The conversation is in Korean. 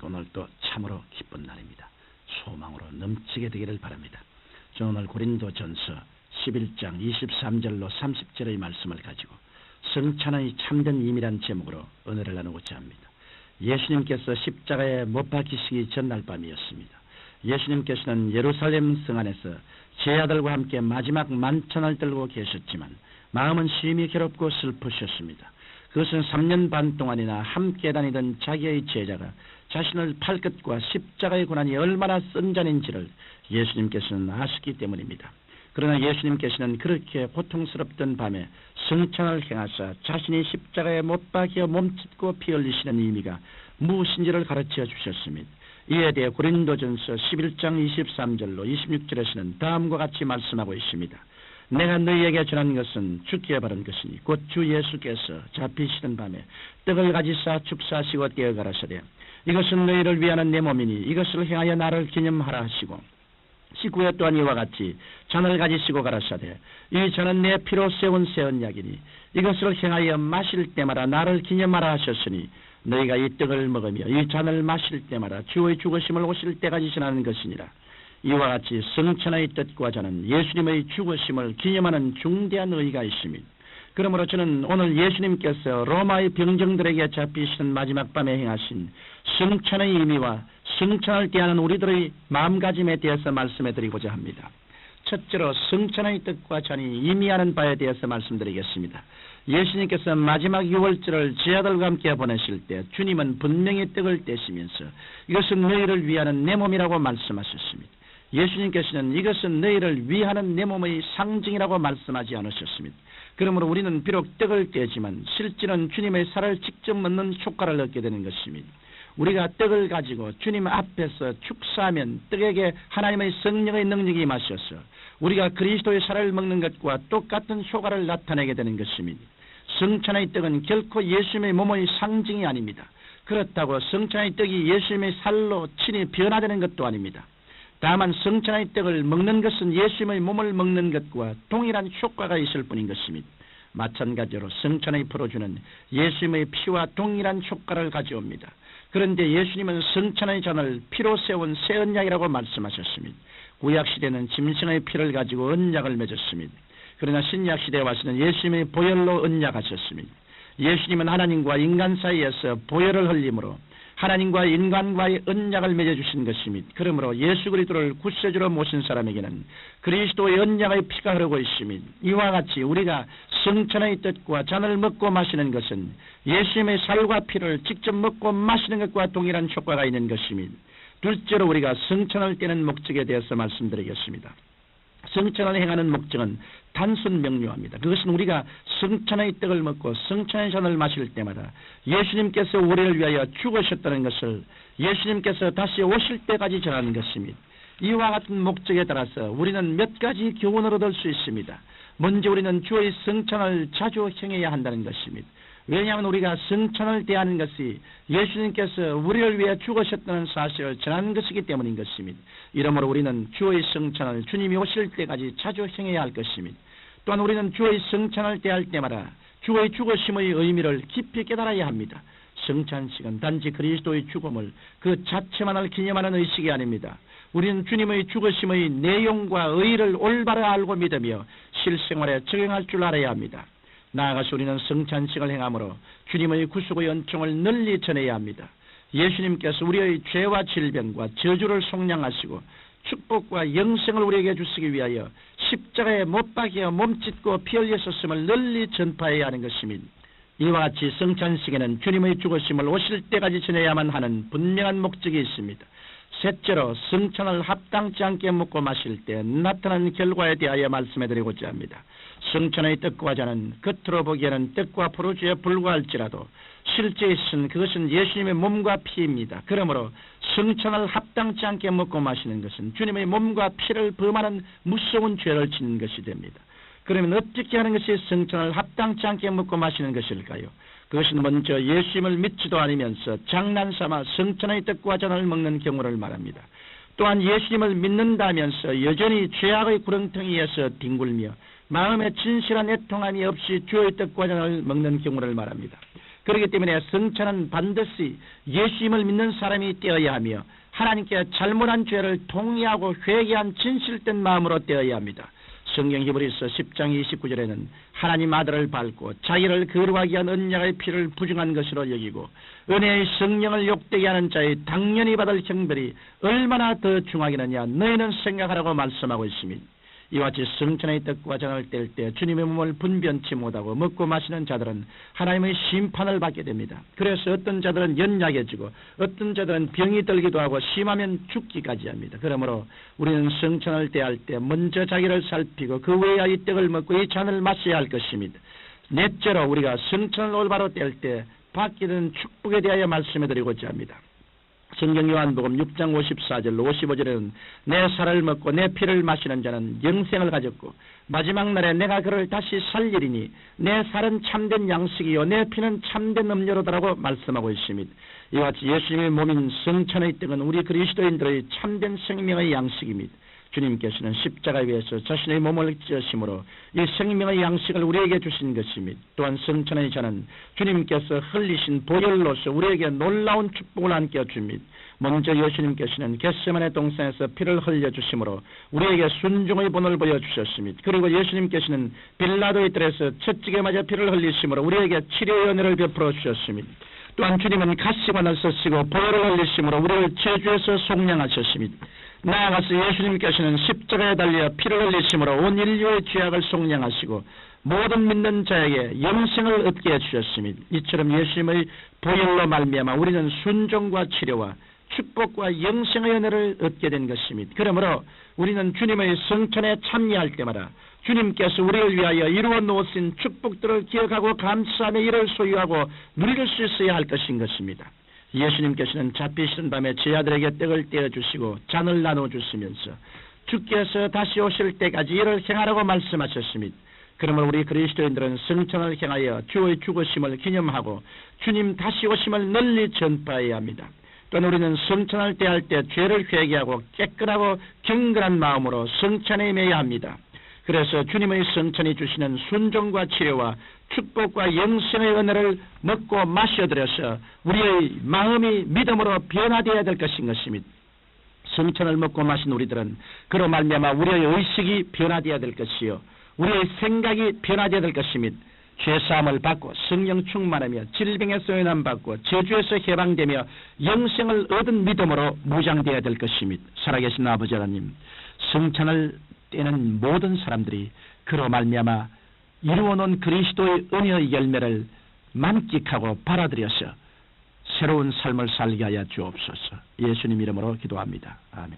오늘도 참으로 기쁜 날입니다. 소망으로 넘치게 되기를 바랍니다. 저는 오늘 고린도전서 11장 23절로 30절의 말씀을 가지고 성찬의 참된 임이란 제목으로 은혜를 나누고자 합니다. 예수님께서 십자가에 못 박히시기 전날 밤이었습니다. 예수님께서는 예루살렘 성 안에서 제 아들과 함께 마지막 만찬을 들고 계셨지만 마음은 심히 괴롭고 슬프셨습니다. 그것은 3년 반 동안이나 함께 다니던 자기의 제자가 자신을 팔 것과 십자가의 고난이 얼마나 쓴잔인지를 예수님께서는 아셨기 때문입니다. 그러나 예수님께서는 그렇게 고통스럽던 밤에 성찬을 행하사 자신이 십자가에 못 박혀 몸짓고 피 흘리시는 의미가 무엇인지를 가르쳐 주셨습니다. 이에 대해 고린도전서 11장 23절로 26절에서는 다음과 같이 말씀하고 있습니다. 내가 너희에게 전한 것은 주께 바른 것이니 곧 주 예수께서 잡히시던 밤에 떡을 가지사 축사하시고 떼어 가라사대 이것은 너희를 위하는 내 몸이니 이것을 행하여 나를 기념하라 하시고 19회 또한 이와 같이 잔을 가지시고 가라사대 이 잔은 내 피로 세운 새 언약이니 이것을 행하여 마실 때마다 나를 기념하라 하셨으니 너희가 이 떡을 먹으며 이 잔을 마실 때마다 주의 죽으심을 오실 때까지 전하는 것이니라. 이와 같이 성찬의 뜻과 잔은 예수님의 죽으심을 기념하는 중대한 의의가 있습니다. 그러므로 저는 오늘 예수님께서 로마의 병정들에게 잡히시는 마지막 밤에 행하신 성찬의 의미와 성찬을 대하는 우리들의 마음가짐에 대해서 말씀해 드리고자 합니다. 첫째로 성찬의 뜻과 잔이 의미하는 바에 대해서 말씀드리겠습니다. 예수님께서 마지막 유월절을 제 아들과 함께 보내실 때 주님은 분명히 떡을 떼시면서 이것은 너희를 위하는 내 몸이라고 말씀하셨습니다. 예수님께서는 이것은 너희를 위하는 내 몸의 상징이라고 말씀하지 않으셨습니다. 그러므로 우리는 비록 떡을 떼지만 실제는 주님의 살을 직접 먹는 효과를 얻게 되는 것입니다. 우리가 떡을 가지고 주님 앞에서 축사하면 떡에게 하나님의 성령의 능력이 임하셔서 우리가 그리스도의 살을 먹는 것과 똑같은 효과를 나타내게 되는 것입니다. 성찬의 떡은 결코 예수님의 몸의 상징이 아닙니다. 그렇다고 성찬의 떡이 예수님의 살로 친히 변화되는 것도 아닙니다. 다만 성찬의 떡을 먹는 것은 예수님의 몸을 먹는 것과 동일한 효과가 있을 뿐인 것입니다. 마찬가지로 성찬의 풀어주는 예수님의 피와 동일한 효과를 가져옵니다. 그런데 예수님은 성찬의 잔을 피로 세운 새 언약이라고 말씀하셨습니다. 구약시대는 짐승의 피를 가지고 언약을 맺었습니다. 그러나 신약시대에 와서는 예수님의 보혈로 언약하셨습니다. 예수님은 하나님과 인간 사이에서 보혈을 흘림으로 하나님과 인간과의 언약을 맺어주신 것입니다. 그러므로 예수 그리스도를 구세주로 모신 사람에게는 그리스도의 언약의 피가 흐르고 있습니다. 이와 같이 우리가 성찬의 뜻과 잔을 먹고 마시는 것은 예수님의 살과 피를 직접 먹고 마시는 것과 동일한 효과가 있는 것입니다. 둘째로 우리가 성찬을 떼는 목적에 대해서 말씀드리겠습니다. 성찬을 행하는 목적은 단순 명료합니다. 그것은 우리가 성찬의 떡을 먹고 성찬의 잔을 마실 때마다 예수님께서 우리를 위하여 죽으셨다는 것을 예수님께서 다시 오실 때까지 전하는 것입니다. 이와 같은 목적에 따라서 우리는 몇 가지 교훈을 얻을 수 있습니다. 먼저 우리는 주의 성찬을 자주 행해야 한다는 것입니다. 왜냐하면 우리가 성찬을 대하는 것이 예수님께서 우리를 위해 죽으셨다는 사실을 전하는 것이기 때문인 것입니다. 이러므로 우리는 주의 성찬을 주님이 오실 때까지 자주 행해야 할 것입니다. 또한 우리는 주의 성찬을 대할 때마다 주의 죽으심의 의미를 깊이 깨달아야 합니다. 성찬식은 단지 그리스도의 죽음을 그 자체만을 기념하는 의식이 아닙니다. 우리는 주님의 죽으심의 내용과 의의를 올바로 알고 믿으며 실생활에 적용할 줄 알아야 합니다. 나아가서 우리는 성찬식을 행함으로 주님의 구속의 은총을 널리 전해야 합니다. 예수님께서 우리의 죄와 질병과 저주를 속량하시고 축복과 영생을 우리에게 주시기 위하여 십자가에 못 박여 몸짓고 피 흘리셨음을 널리 전파해야 하는 것입니다. 이와 같이 성찬식에는 주님의 죽으심을 오실 때까지 전해야만 하는 분명한 목적이 있습니다. 셋째로 성찬을 합당치 않게 먹고 마실 때 나타나는 결과에 대하여 말씀해드리고자 합니다. 성찬의 떡과 잔은 겉으로 보기에는 떡과 포도주에 불과할지라도 실제 있은 그것은 예수님의 몸과 피입니다. 그러므로 성찬을 합당치 않게 먹고 마시는 것은 주님의 몸과 피를 범하는 무서운 죄를 짓는 것이 됩니다. 그러면 어떻게 하는 것이 성찬을 합당치 않게 먹고 마시는 것일까요? 그것은 먼저 예수님을 믿지도 않으면서 장난삼아 성찬의 떡과 잔을 먹는 경우를 말합니다. 또한 예수님을 믿는다면서 여전히 죄악의 구렁텅이에서 뒹굴며 마음에 진실한 애통함이 없이 주의 떡과 잔을 먹는 경우를 말합니다. 그렇기 때문에 성찬은 반드시 예수님을 믿는 사람이 떼어야 하며 하나님께 잘못한 죄를 동의하고 회개한 진실된 마음으로 떼어야 합니다. 성경 히브리서 10장 29절에는 하나님 아들을 밟고 자기를 거룩하게 한 언약의 피를 부정한 것으로 여기고 은혜의 성령을 욕되게 하는 자의 당연히 받을 형벌이 얼마나 더 중하겠느냐 너희는 생각하라고 말씀하고 있습니다. 이와 같이 성찬의 떡과 잔을 뗄 때 주님의 몸을 분변치 못하고 먹고 마시는 자들은 하나님의 심판을 받게 됩니다. 그래서 어떤 자들은 연약해지고 어떤 자들은 병이 들기도 하고 심하면 죽기까지 합니다. 그러므로 우리는 성찬을 대할 때 먼저 자기를 살피고 그 외에 이 떡을 먹고 이 잔을 마셔야 할 것입니다. 넷째로 우리가 성찬을 올바로 뗄 때 받게 되는 축복에 대하여 말씀해드리고자 합니다. 성경 요한복음 6장 54절 55절에는 내 살을 먹고 내 피를 마시는 자는 영생을 가졌고 마지막 날에 내가 그를 다시 살리리니 내 살은 참된 양식이요 내 피는 참된 음료로다라고 말씀하고 있습니다. 이와 같이 예수님의 몸인 성찬의 떡은 우리 그리스도인들의 참된 생명의 양식입니다. 주님께서는 십자가에 위해서 자신의 몸을 찢으심으로 이 생명의 양식을 우리에게 주신 것입니다. 또한 성찬의 잔은 주님께서 흘리신 보혈로서 우리에게 놀라운 축복을 안겨 줍니다. 먼저 예수님께서는 겟세마네 동산에서 피를 흘려주심으로 우리에게 순종의 본을 보여주셨습니다. 그리고 예수님께서는 빌라도의 뜰에서 채찍에 맞아 피를 흘리심으로 우리에게 치료의 은혜를 베풀어 주셨습니다. 또한 주님은 가시관을 쓰시고 보혈을 흘리심으로 우리를 저주에서 속량하셨습니다. 나아가서 예수님께서는 십자가에 달려 피를 흘리심으로 온 인류의 죄악을 속량하시고 모든 믿는 자에게 영생을 얻게 해주셨습니다. 이처럼 예수님의 보혈로 말미암아 우리는 순종과 치료와 축복과 영생의 은혜를 얻게 된 것입니다. 그러므로 우리는 주님의 성찬에 참여할 때마다 주님께서 우리를 위하여 이루어 놓으신 축복들을 기억하고 감사하며 이를 소유하고 누릴 수 있어야 할 것인 것입니다. 예수님께서는 잡히시는 밤에 제 아들에게 떡을 떼어주시고 잔을 나눠주시면서 주께서 다시 오실 때까지 이를 행하라고 말씀하셨습니다. 그러므로 우리 그리스도인들은 성찬을 행하여 주의 죽으심을 기념하고 주님 다시 오심을 널리 전파해야 합니다. 또한 우리는 성찬을 대할 때 죄를 회개하고 깨끗하고 경건한 마음으로 성찬에 임해야 합니다. 그래서 주님의 성찬이 주시는 순종과 치료와 축복과 영생의 은혜를 먹고 마셔드려서 우리의 마음이 믿음으로 변화되어야 될 것인 것입니다. 성찬을 먹고 마신 우리들은 그로 말미암아 우리의 의식이 변화되어야 될 것이요 우리의 생각이 변화되어야 될 것입니다. 죄사함을 받고 성령 충만하며 질병에서 연함받고 저주에서 해방되며 영생을 얻은 믿음으로 무장되어야 될 것입니다. 살아계신 아버지 하나님, 성찬을 떼는 모든 사람들이 그로 말미암아 이루어놓은 그리스도의 은혜의 열매를 만끽하고 받아들여서 새로운 삶을 살게 하여 주옵소서. 예수님 이름으로 기도합니다. 아멘.